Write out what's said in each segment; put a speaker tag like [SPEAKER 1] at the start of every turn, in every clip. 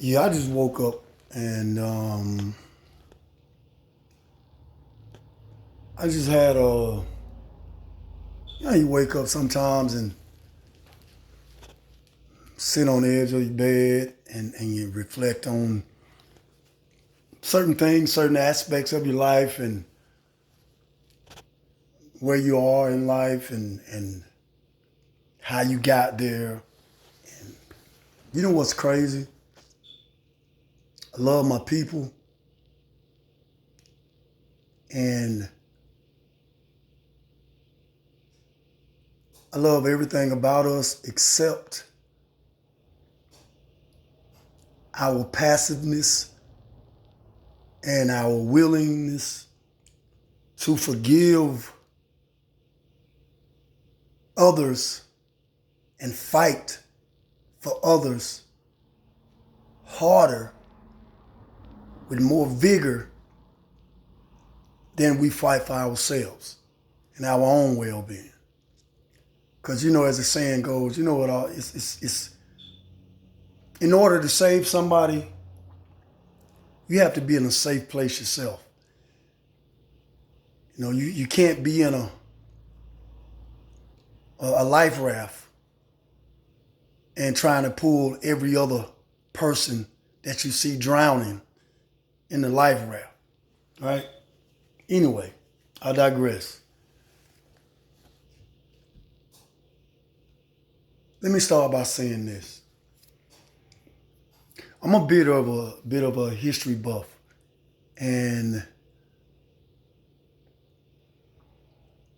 [SPEAKER 1] Yeah, I just woke up and I just had you wake up sometimes and sit on the edge of your bed and you reflect on certain things, certain aspects of your life and where you are in life and how you got there. You know what's crazy? I love my people and I love everything about us except our passiveness and our willingness to forgive others and fight for others harder with more vigor than we fight for ourselves and our own well-being. Because as the saying goes, it's in order to save somebody, you have to be in a safe place yourself. You can't be in a life raft and trying to pull every other person that you see drowning in the life raft, right? Anyway, I digress. Let me start by saying this. I'm a bit of a history buff, and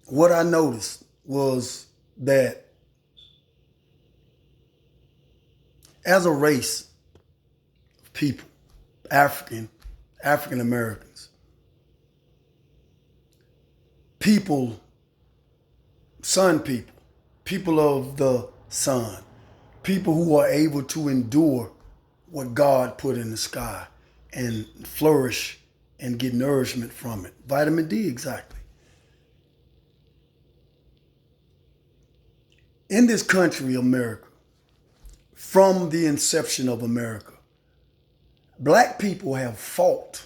[SPEAKER 1] what I noticed was that as a race of people, African Americans, people, sun people of the sun, people who are able to endure what God put in the sky and flourish and get nourishment from it. Vitamin D, exactly. In this country, America, from the inception of America, black people have fought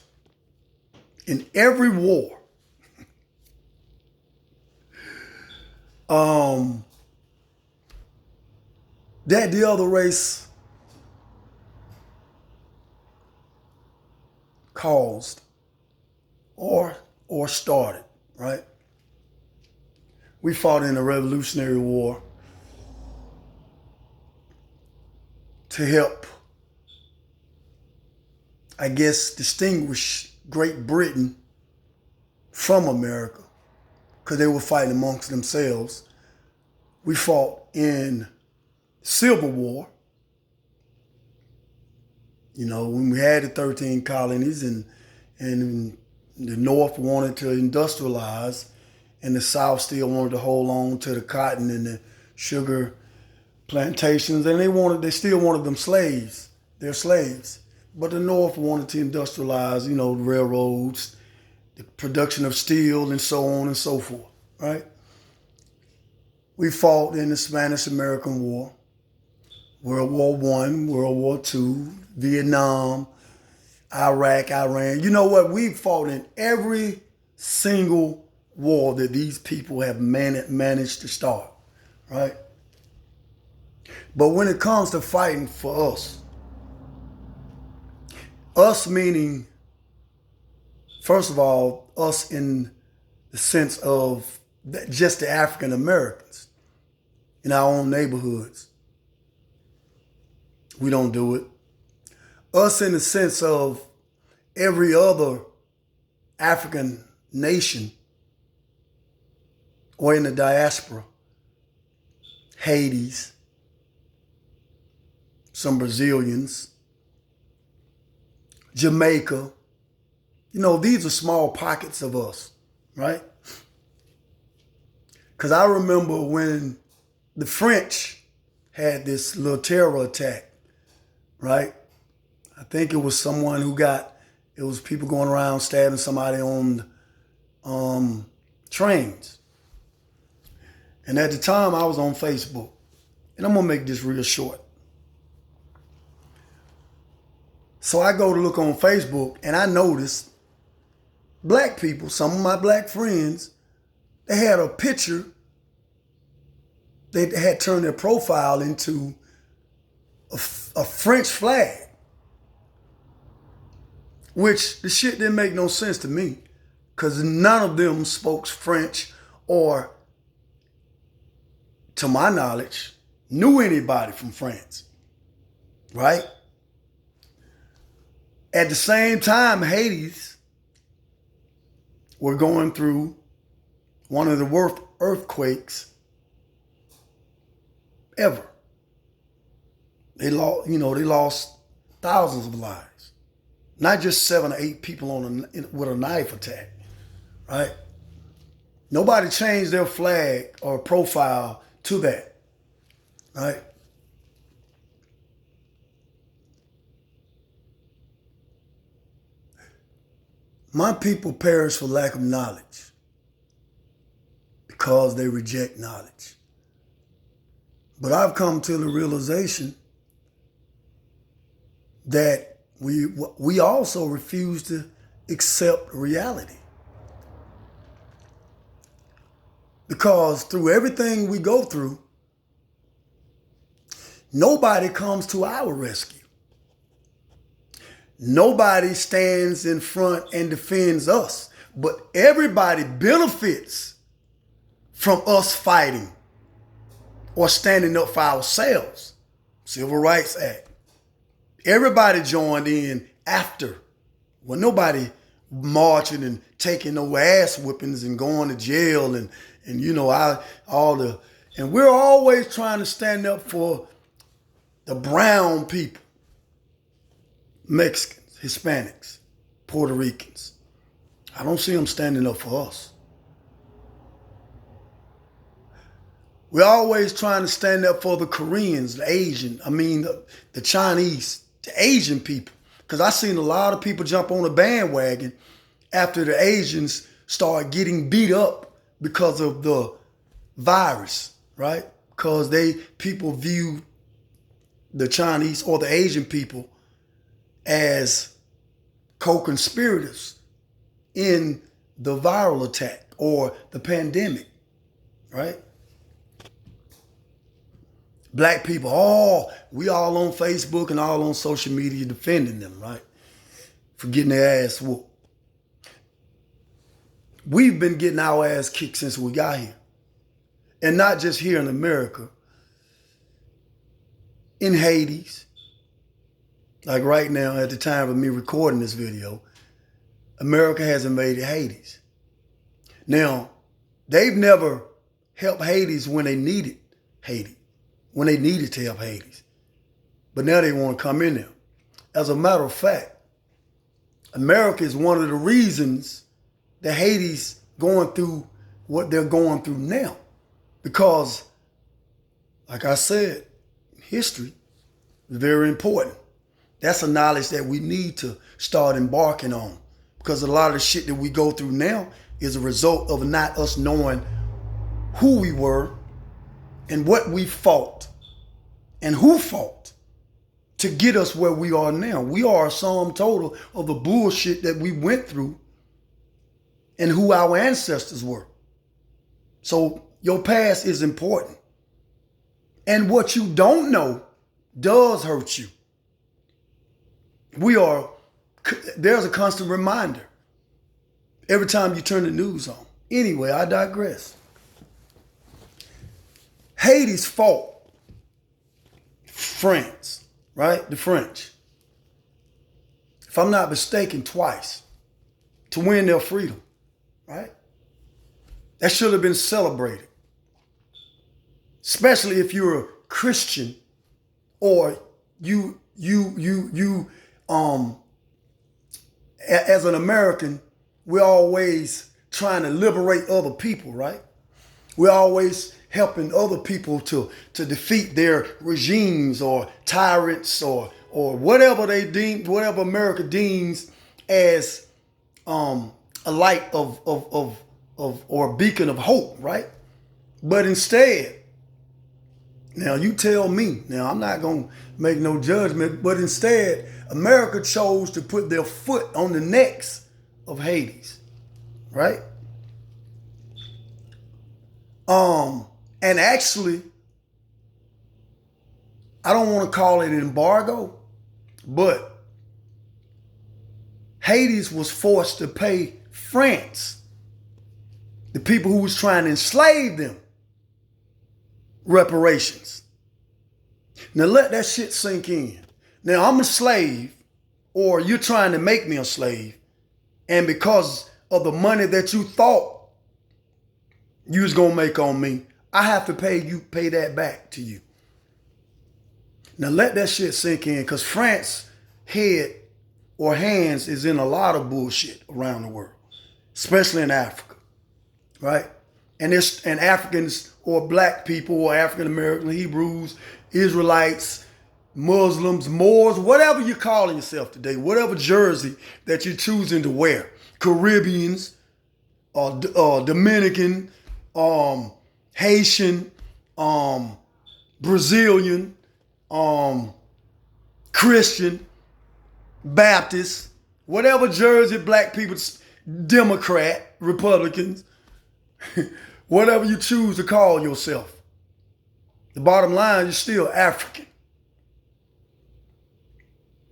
[SPEAKER 1] in every war that the other race caused or started, right? We fought in the Revolutionary War to help, I guess, distinguish Great Britain from America because they were fighting amongst themselves. We fought in Civil War, when we had the 13 colonies and the North wanted to industrialize and the South still wanted to hold on to the cotton and the sugar plantations, and they still wanted them slaves. They're slaves. But the North wanted to industrialize, the railroads, the production of steel, and so on and so forth, right? We fought in the Spanish-American War, World War I, World War II, Vietnam, Iraq, Iran. You know what? We fought in every single war that these people have managed to start, right? But when it comes to fighting for us meaning, first of all, us in the sense of just the African Americans in our own neighborhoods, we don't do it. Us in the sense of every other African nation or in the diaspora, Hades, some Brazilians, Jamaica. These are small pockets of us, right? Because I remember when the French had this little terror attack, right? I think it was someone it was people going around stabbing somebody on trains. And at the time I was on Facebook, and I'm gonna make this real short. So I go to look on Facebook and I noticed black people, some of my black friends, they had a picture. They had turned their profile into a French flag, which the shit didn't make no sense to me because none of them spoke French or, to my knowledge, knew anybody from France, right? At the same time, Hades were going through one of the worst earthquakes ever. They lost thousands of lives, not just 7 or 8 people with a knife attack, right? Nobody changed their flag or profile to that, right? My people perish for lack of knowledge because they reject knowledge. But I've come to the realization that we also refuse to accept reality. Because through everything we go through, nobody comes to our rescue. Nobody stands in front and defends us, but everybody benefits from us fighting or standing up for ourselves. Civil Rights Act. Everybody joined in after. Well, nobody marching and taking no ass whippings and going to jail and we're always trying to stand up for the brown people. Mexicans, Hispanics, Puerto Ricans. I don't see them standing up for us. We're always trying to stand up for the Koreans, the Chinese, the Asian people. Because I seen a lot of people jump on the bandwagon after the Asians started getting beat up because of the virus, right? Because people view the Chinese or the Asian people as co-conspirators in the viral attack or the pandemic, right? Black people, we all on Facebook and all on social media defending them, right? For getting their ass whooped. We've been getting our ass kicked since we got here. And not just here in America. In Hades, like right now at the time of me recording this video, America has invaded Hades. Now, they've never helped Hades when they needed Hades, when they needed to help Hades. But now they want to come in there. As a matter of fact, America is one of the reasons that Hades going through what they're going through now. Because, like I said, history is very important. That's a knowledge that we need to start embarking on. Because a lot of the shit that we go through now is a result of not us knowing who we were and what we fought and who fought to get us where we are now. We are a sum total of the bullshit that we went through and who our ancestors were. So your past is important. And what you don't know does hurt you. There's a constant reminder every time you turn the news on. Anyway, I digress. Hades fought France, right? The French. If I'm not mistaken, twice to win their freedom, right? That should have been celebrated. Especially if you're a Christian or as an American, we're always trying to liberate other people, right? We're always helping other people to defeat their regimes or tyrants or whatever whatever America deems as a light of or a beacon of hope, right? But instead, Now you tell me. Now I'm not going to make no judgment, but instead, America chose to put their foot on the necks of Hades, right? And actually, I don't want to call it an embargo, but Hades was forced to pay France, the people who was trying to enslave them, reparations. Now let that shit sink in. Now I'm a slave, or you're trying to make me a slave, and because of the money that you thought you was gonna make on me, I have to pay that back to you. Now let that shit sink in, because France head or hands is in a lot of bullshit around the world, especially in Africa, right? And Africans or black people or African American, Hebrews, Israelites, Muslims, Moors, whatever you're calling yourself today, whatever jersey that you're choosing to wear, Caribbeans, Dominican, Haitian, Brazilian, Christian, Baptist, whatever jersey black people, Democrat, Republicans, whatever you choose to call yourself. The bottom line, you're still African.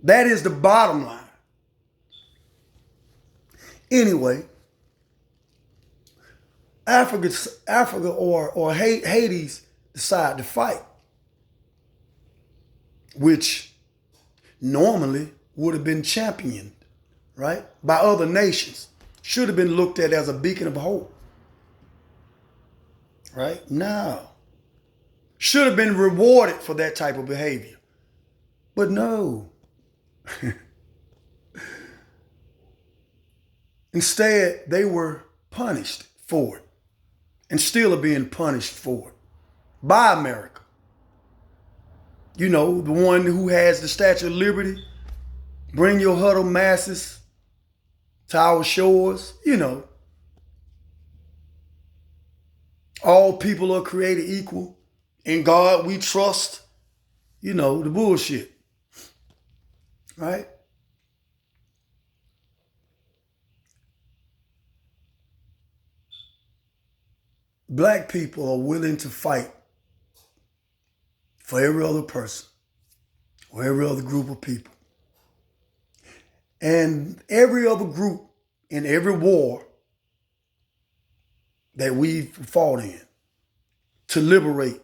[SPEAKER 1] That is the bottom line. Anyway, Africa or Hades decide to fight, which normally would have been championed, right, by other nations. Should have been looked at as a beacon of hope, right? No. Should have been rewarded for that type of behavior. But no. Instead, they were punished for it, and still are being punished for it by America. You know, the one who has the Statue of Liberty, bring your huddled masses to our shores, you know. All people are created equal. In God we trust, you know, the bullshit, right? Black people are willing to fight for every other person or every other group of people. And every other group in every war that we've fought in to liberate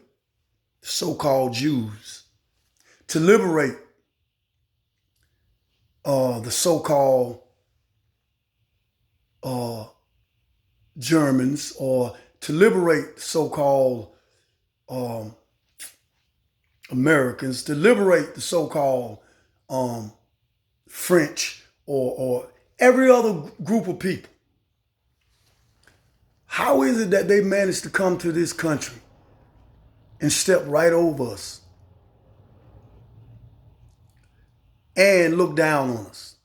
[SPEAKER 1] the so-called Jews, to liberate the so-called Germans, or to liberate so-called Americans, to liberate the so-called French, or every other group of people. How is it that they managed to come to this country and step right over us and look down on us?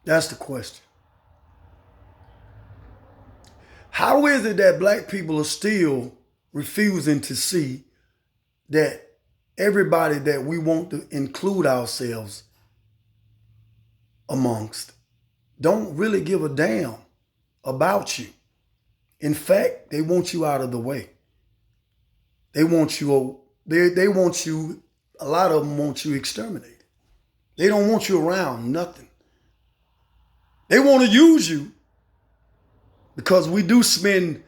[SPEAKER 1] That's the question. How is it that black people are still refusing to see that everybody that we want to include ourselves amongst don't really give a damn about you? In fact, they want you out of the way. They want you, a lot of them want you exterminated. They don't want you around, nothing. They want to use you because we do spend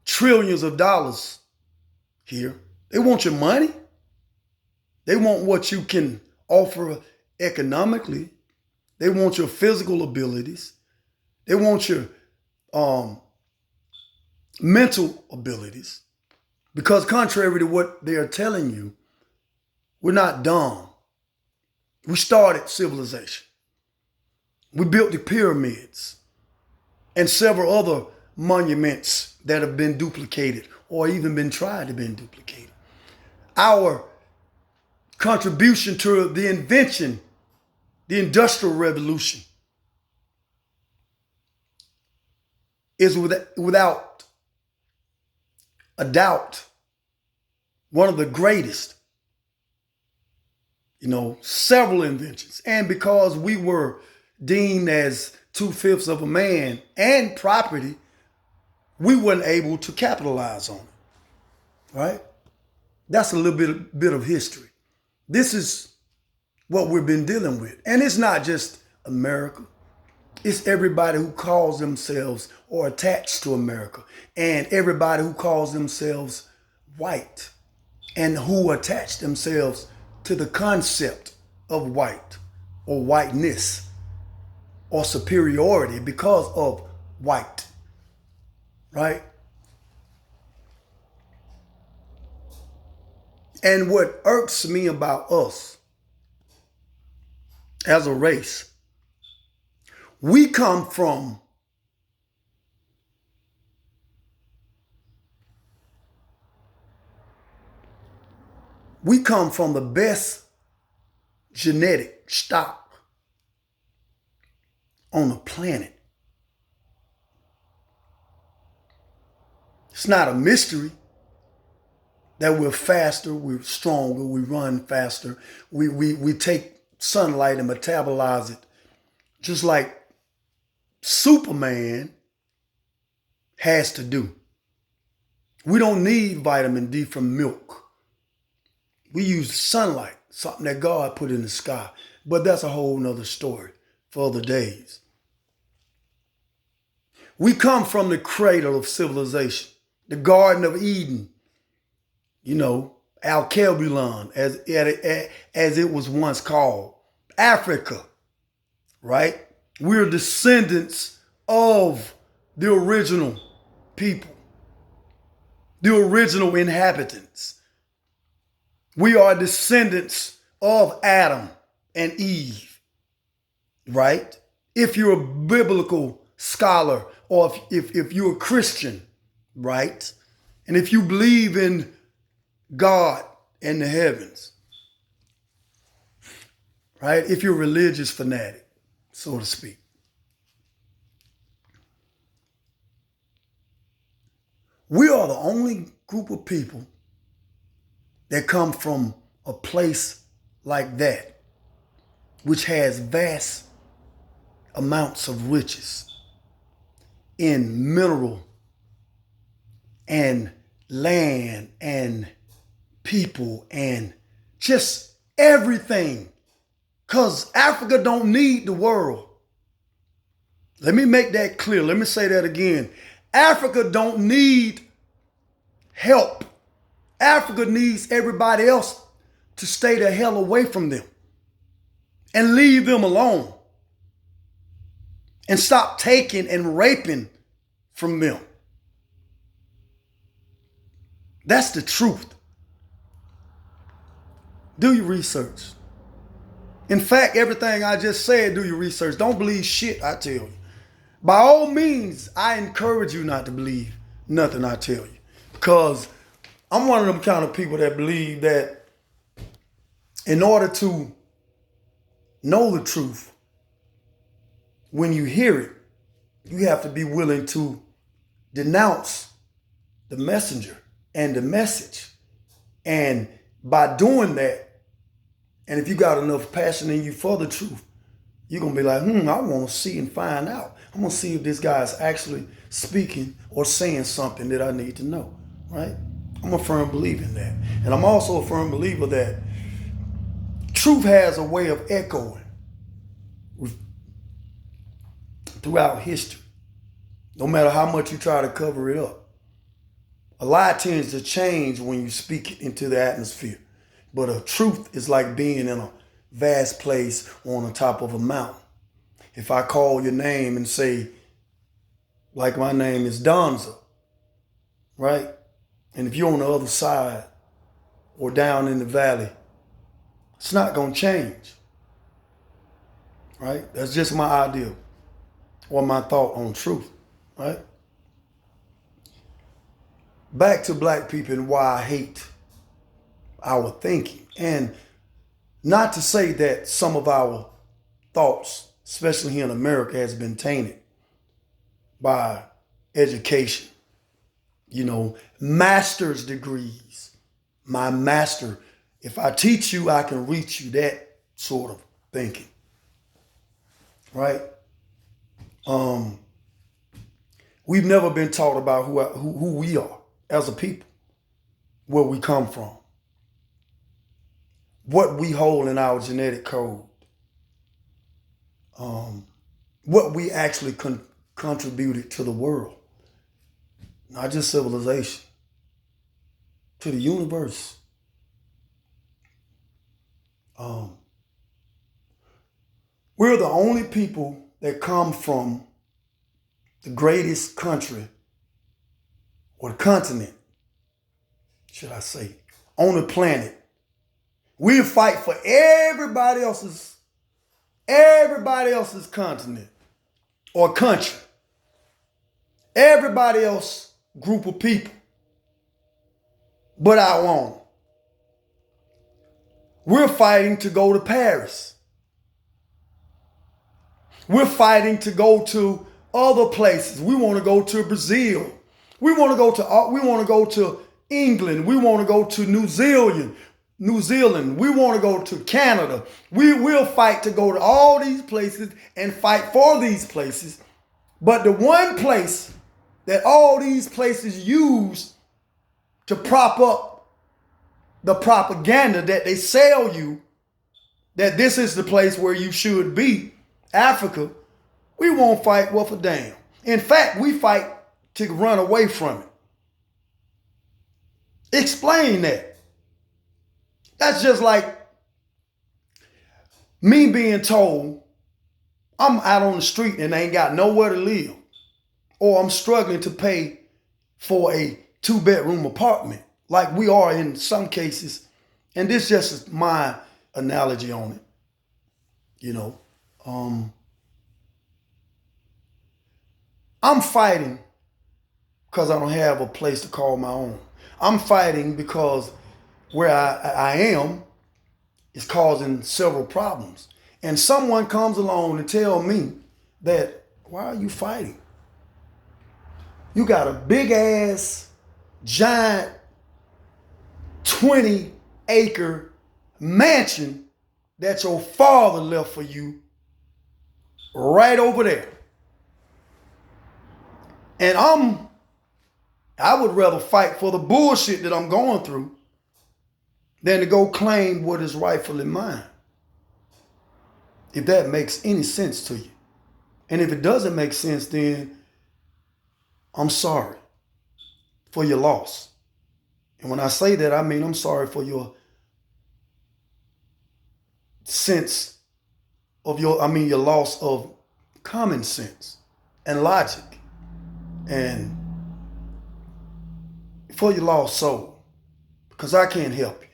[SPEAKER 1] trillions of dollars here. They want your money. They want what you can offer economically. They want your physical abilities. They want your mental abilities. Because contrary to what they are telling you, we're not dumb. We started civilization. We built the pyramids and several other monuments that have been duplicated or even been tried to be duplicated. Our contribution to the invention, the Industrial Revolution, is without a doubt one of the greatest, several inventions. And because we were deemed as 2/5 of a man and property, we weren't able to capitalize on it, right? That's a little bit of history. This is what we've been dealing with. And it's not just America. It's everybody who calls themselves or attached to America, and everybody who calls themselves white and who attach themselves to the concept of white or whiteness or superiority because of white, right? And what irks me about us as a race, we come from the best genetic stock on the planet. It's not a mystery that we're faster, we're stronger, we run faster. We take sunlight and metabolize it just like Superman has to do. We don't need vitamin D from milk. We use sunlight, something that God put in the sky. But that's a whole nother story for other days. We come from the cradle of civilization, the Garden of Eden, Al-Kebulan, as it was once called, Africa, right? We're descendants of the original people, the original inhabitants. We are descendants of Adam and Eve, right? If you're a biblical scholar or if you're a Christian, right? And if you believe in God and the heavens, right? If you're a religious fanatic, so to speak. We are the only group of people that come from a place like that, which has vast amounts of riches in mineral and land and people and just everything. Because Africa don't need the world. Let me make that clear. Let me say that again. Africa don't need help. Africa needs everybody else to stay the hell away from them and leave them alone and stop taking and raping from them. That's the truth. Do your research. In fact, everything I just said, do your research. Don't believe shit I tell you. By all means, I encourage you not to believe nothing I tell you. Because I'm one of them kind of people that believe that in order to know the truth, when you hear it, you have to be willing to denounce the messenger and the message. And by doing that, and if you got enough passion in you for the truth, you're going to be like, I want to see and find out. I'm going to see if this guy is actually speaking or saying something that I need to know, right? I'm a firm believer in that. And I'm also a firm believer that truth has a way of echoing throughout history, no matter how much you try to cover it up. A lie tends to change when you speak it into the atmosphere. But a truth is like being in a vast place on the top of a mountain. If I call your name and say, like my name is Donza, right? And if you're on the other side or down in the valley, it's not going to change, right? That's just my idea or my thought on truth, right? Back to black people and why I hate our thinking. And not to say that some of our thoughts, especially here in America, has been tainted by education, master's degrees, my master. If I teach you, I can reach you. That sort of thinking, right? We've never been taught about who we are as a people, where we come from, what we hold in our genetic code, what we actually contributed to the world, not just civilization, to the universe. We're the only people that come from the greatest country, or the continent, should I say, on the planet. We fight for everybody else's continent or country, everybody else group of people, but our own. We're fighting to go to Paris. We're fighting to go to other places. We want to go to Brazil. We want to go to England. We want to go to New Zealand. We want to go to Canada. We will fight to go to all these places and fight for these places. But the one place that all these places use to prop up the propaganda that they sell you, that this is the place where you should be, Africa, we won't fight worth a damn. In fact, we fight to run away from it. Explain that. That's just like me being told I'm out on the street and ain't got nowhere to live, or I'm struggling to pay for a 2-bedroom apartment, like we are in some cases. And this just is my analogy on it. I'm fighting because I don't have a place to call my own. I'm fighting because where I am is causing several problems. And someone comes along and tell me that, why are you fighting? You got a big ass, giant, 20-acre mansion that your father left for you right over there. And I would rather fight for the bullshit that I'm going through than to go claim what is rightfully mine. If that makes any sense to you. And if it doesn't make sense, then I'm sorry for your loss. And when I say that, I mean I'm sorry for your sense of your loss of common sense and logic, and for your lost soul, because I can't help you.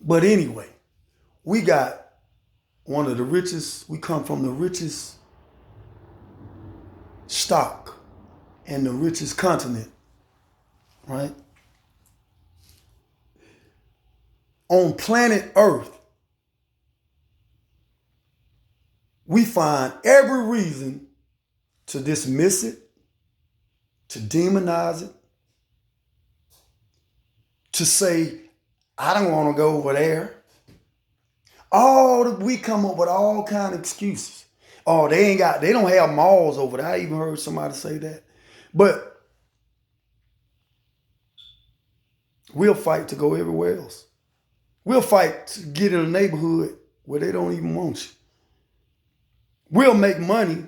[SPEAKER 1] But anyway, we got one of the richest, we come from the richest stock and the richest continent, right? On planet Earth, we find every reason to dismiss it, to demonize it, to say, I don't want to go over there. We come up with all kind of excuses. Oh, they don't have malls over there. I even heard somebody say that. But we'll fight to go everywhere else. We'll fight to get in a neighborhood where they don't even want you. We'll make money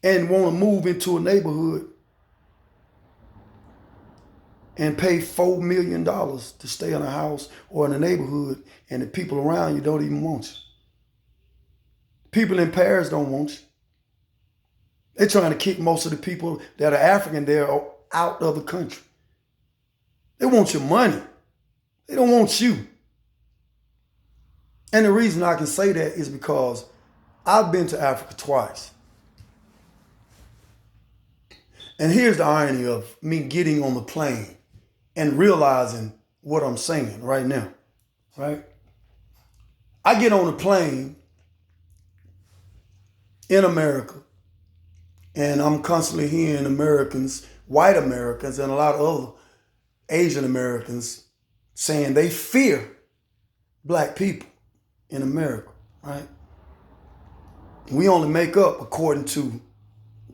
[SPEAKER 1] and want to move into a neighborhood and pay $4 million to stay in a house or in a neighborhood, and the people around you don't even want you. People in Paris don't want you. They're trying to kick most of the people that are African there out of the country. They want your money. They don't want you. And the reason I can say that is because I've been to Africa twice. And here's the irony of me getting on the plane and realizing what I'm saying right now, right? I get on the plane in America, and I'm constantly hearing Americans, white Americans, and a lot of other Asian Americans saying they fear black people in America, right? We only make up, according to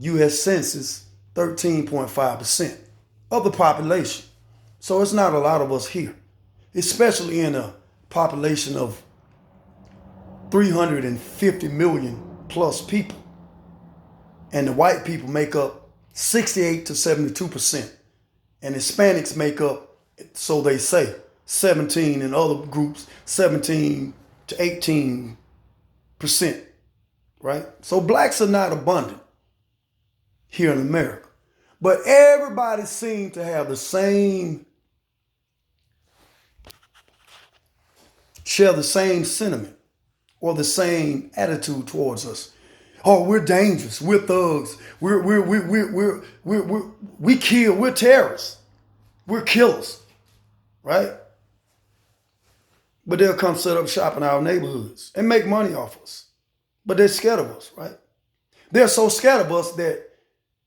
[SPEAKER 1] U.S. Census, 13.5% of the population. So it's not a lot of us here, especially in a population of 350 million plus people. And the white people make up 68 to 72%. And Hispanics make up, so they say, 17, and other groups, 17 to 18%, right? So blacks are not abundant here in America. But everybody seems to have the same, share the same sentiment or the same attitude towards us. Oh, we're dangerous. We're thugs. We kill. We're terrorists. We're killers, right? But they'll come set up shop in our neighborhoods and make money off us. But they're scared of us, right? They're so scared of us that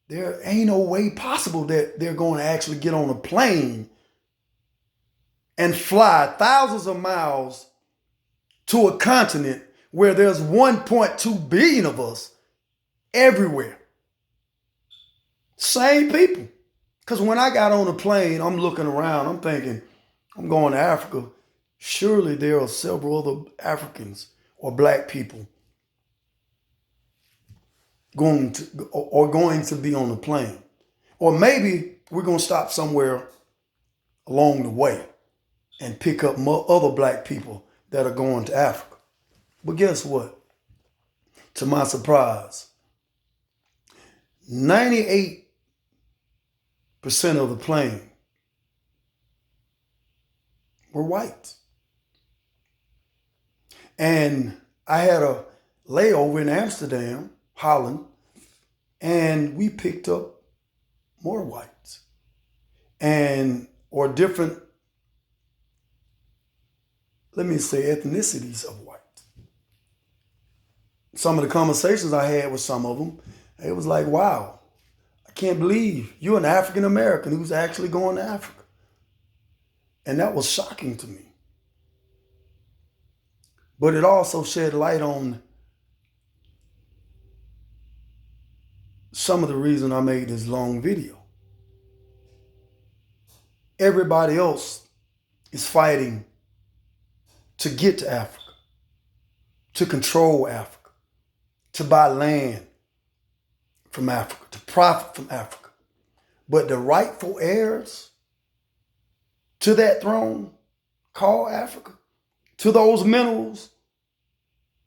[SPEAKER 1] there ain't no way possible that they're going to actually get on a plane and fly thousands of miles to a continent where there's 1.2 billion of us everywhere. Same people. Because when I got on the plane, I'm looking around, I'm thinking, I'm going to Africa. Surely there are several other Africans or black people going to be on the plane. Or maybe we're going to stop somewhere along the way and pick up other black people that are going to Africa. But guess what? To my surprise, 98% of the plane were white. And I had a layover in Amsterdam, Holland, and we picked up more whites or different, let me say, ethnicities of white. Some of the conversations I had with some of them, it was like, wow, I can't believe you're an African American who's actually going to Africa. And that was shocking to me. But it also shed light on some of the reason I made this long video. Everybody else is fighting to get to Africa, to control Africa, to buy land from Africa, to profit from Africa. But the rightful heirs to that throne called Africa, to those minerals,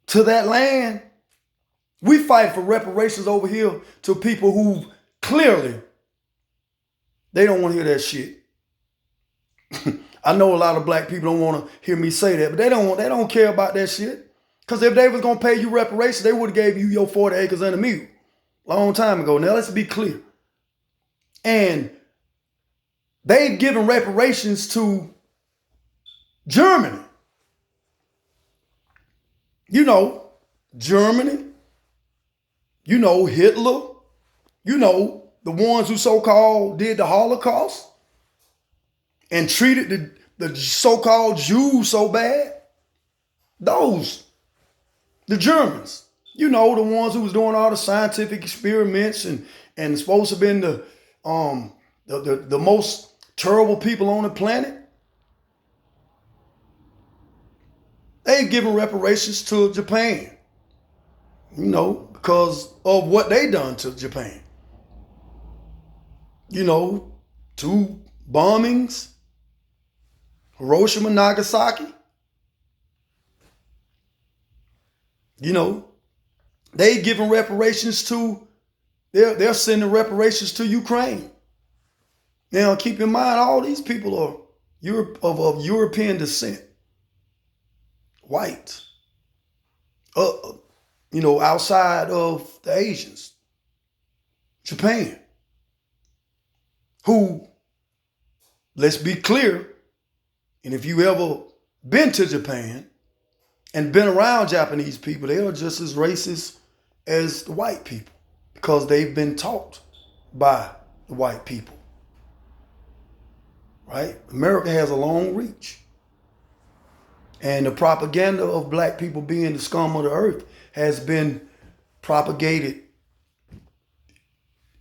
[SPEAKER 1] to that land, we fight for reparations over here to people who clearly, they don't want to hear that shit. I know a lot of black people don't want to hear me say that, but they don't care about that shit. Because if they was going to pay you reparations, they would have gave you your 40 acres and a mule long time ago. Now, let's be clear. And they've given reparations to Germany. You know, Germany. You know, Hitler. You know, the ones who so-called did the Holocaust and treated the so-called Jews so bad. Those, the Germans. You know, the ones who was doing all the scientific experiments and supposed to have been the most terrible people on the planet. They've given reparations to Japan, you know, because of what they done to Japan. You know, 2 bombings, Hiroshima, Nagasaki. You know, they giving reparations to, they're sending reparations to Ukraine. Now, keep in mind, all these people are of European descent. White, you know, outside of the Asians. Japan, who, let's be clear, and if you ever been to Japan and been around Japanese people, they are just as racist as the white people because they've been taught by the white people. right? America has a long reach. And the propaganda of black people being the scum of the earth has been propagated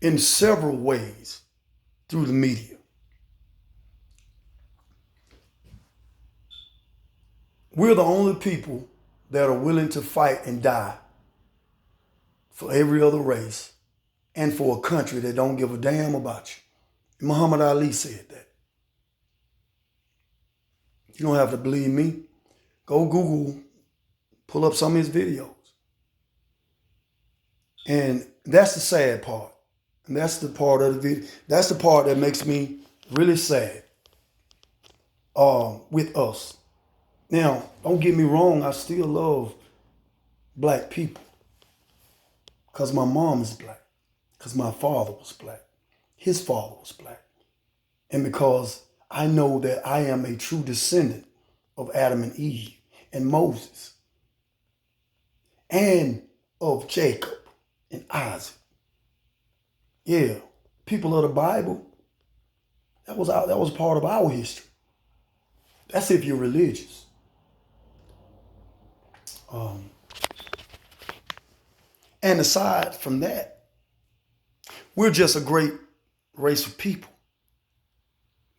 [SPEAKER 1] in several ways through the media. We're the only people that are willing to fight and die for every other race and for a country that don't give a damn about you. Muhammad Ali said that. You don't have to believe me. Go Google, pull up some of his videos. And that's the sad part. And that's the part of the video. That's the part that makes me really sad with us. Now, don't get me wrong, I still love black people. Because my mom is black. Because my father was black. His father was black. And because I know that I am a true descendant of Adam and Eve and Moses and of Jacob and Isaac. Yeah, people of the Bible, that was part of our history. That's if you're religious. And aside from that, we're just a great race of people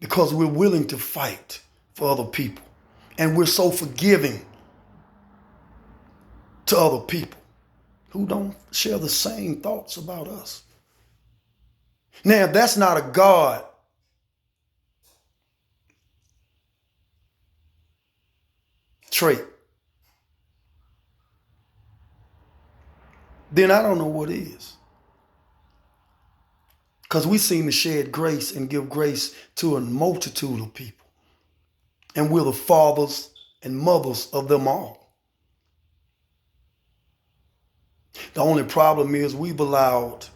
[SPEAKER 1] because we're willing to fight for other people. And we're so forgiving to other people who don't share the same thoughts about us. Now, if that's not a God trait, then I don't know what is. Because we seem to shed grace and give grace to a multitude of people. And we're the fathers and mothers of them all. The only problem is we've allowed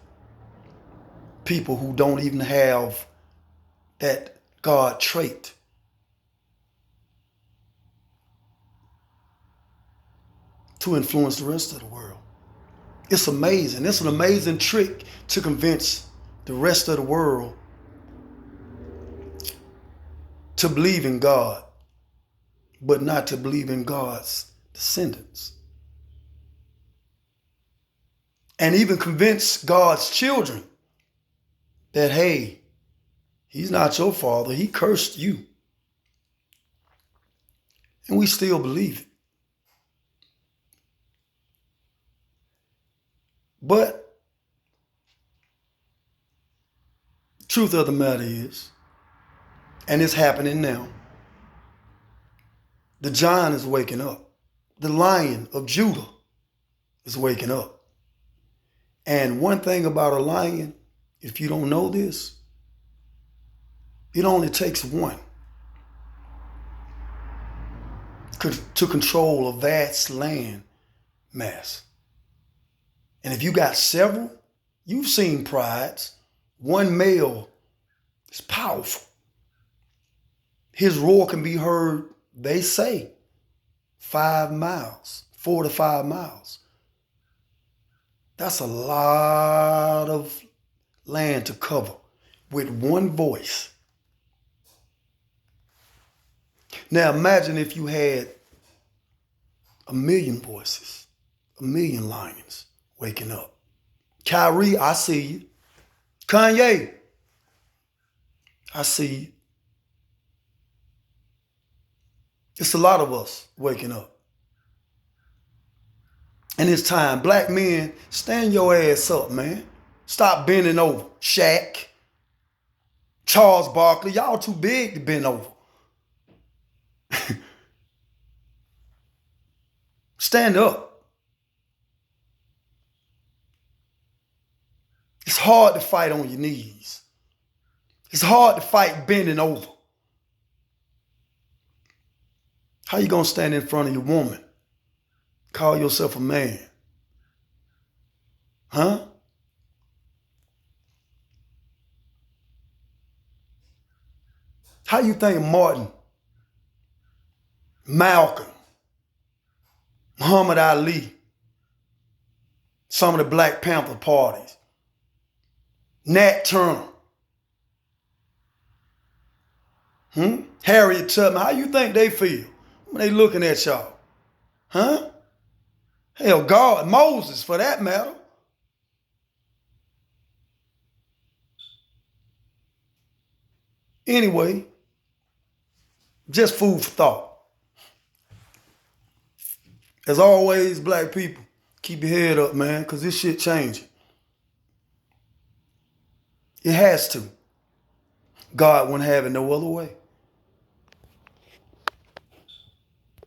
[SPEAKER 1] people who don't even have that God trait to influence the rest of the world. It's amazing. It's an amazing trick to convince the rest of the world to believe in God, but not to believe in God's descendants. And even convince God's children that, hey, he's not your father. He cursed you. And we still believe it. But the truth of the matter is, and it's happening now, the giant is waking up. The Lion of Judah is waking up. And one thing about a lion, if you don't know this, it only takes one to control a vast land mass. And if you got several, you've seen prides. One male is powerful. His roar can be heard, they say, 5 miles, 4 to 5 miles. That's a lot of land to cover with one voice. Now imagine if you had 1 million voices, 1 million lions waking up. Kyrie, I see you. Kanye, I see you. It's a lot of us waking up. And it's time. Black men, stand your ass up, man. Stop bending over. Shaq, Charles Barkley, y'all too big to bend over. Stand up. It's hard to fight on your knees. It's hard to fight bending over. How you gonna stand in front of your woman? Call yourself a man? Huh? How you think Martin, Malcolm, Muhammad Ali, some of the Black Panther parties, Nat Turner, Harriet Tubman, how you think they feel when they looking at y'all? Huh? Hell, God, Moses for that matter. Anyway, just food for thought. As always, black people, keep your head up, man, because this shit changing. It has to. God wouldn't have it no other way.